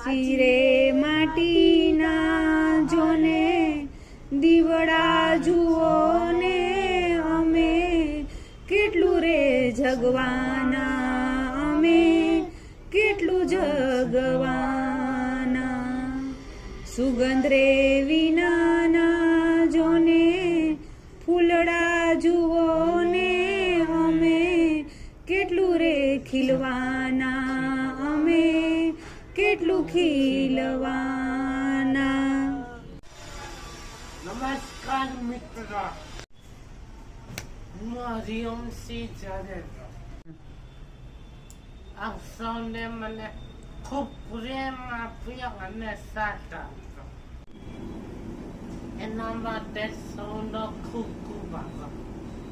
ચીરે માટીના જોને દીવડા જુઓ ને અમે કેટલું રે જગવાના અમે કેટલું જગવાના સુગંધ રે વિનાના જોને ફૂલડા જુઓ ને અમે કેટલું રે ખીલવાના અમે કેટલું ખીલવાના. નમસ્કાર મિત્રો, હું હરિઓમસિંહ જાડેજા. આપ સૌને મને ખૂબ પ્રેમ આપ્યો અને સાથ આપ્યો એના માટે સૌનો ખૂબ ખૂબ આભાર.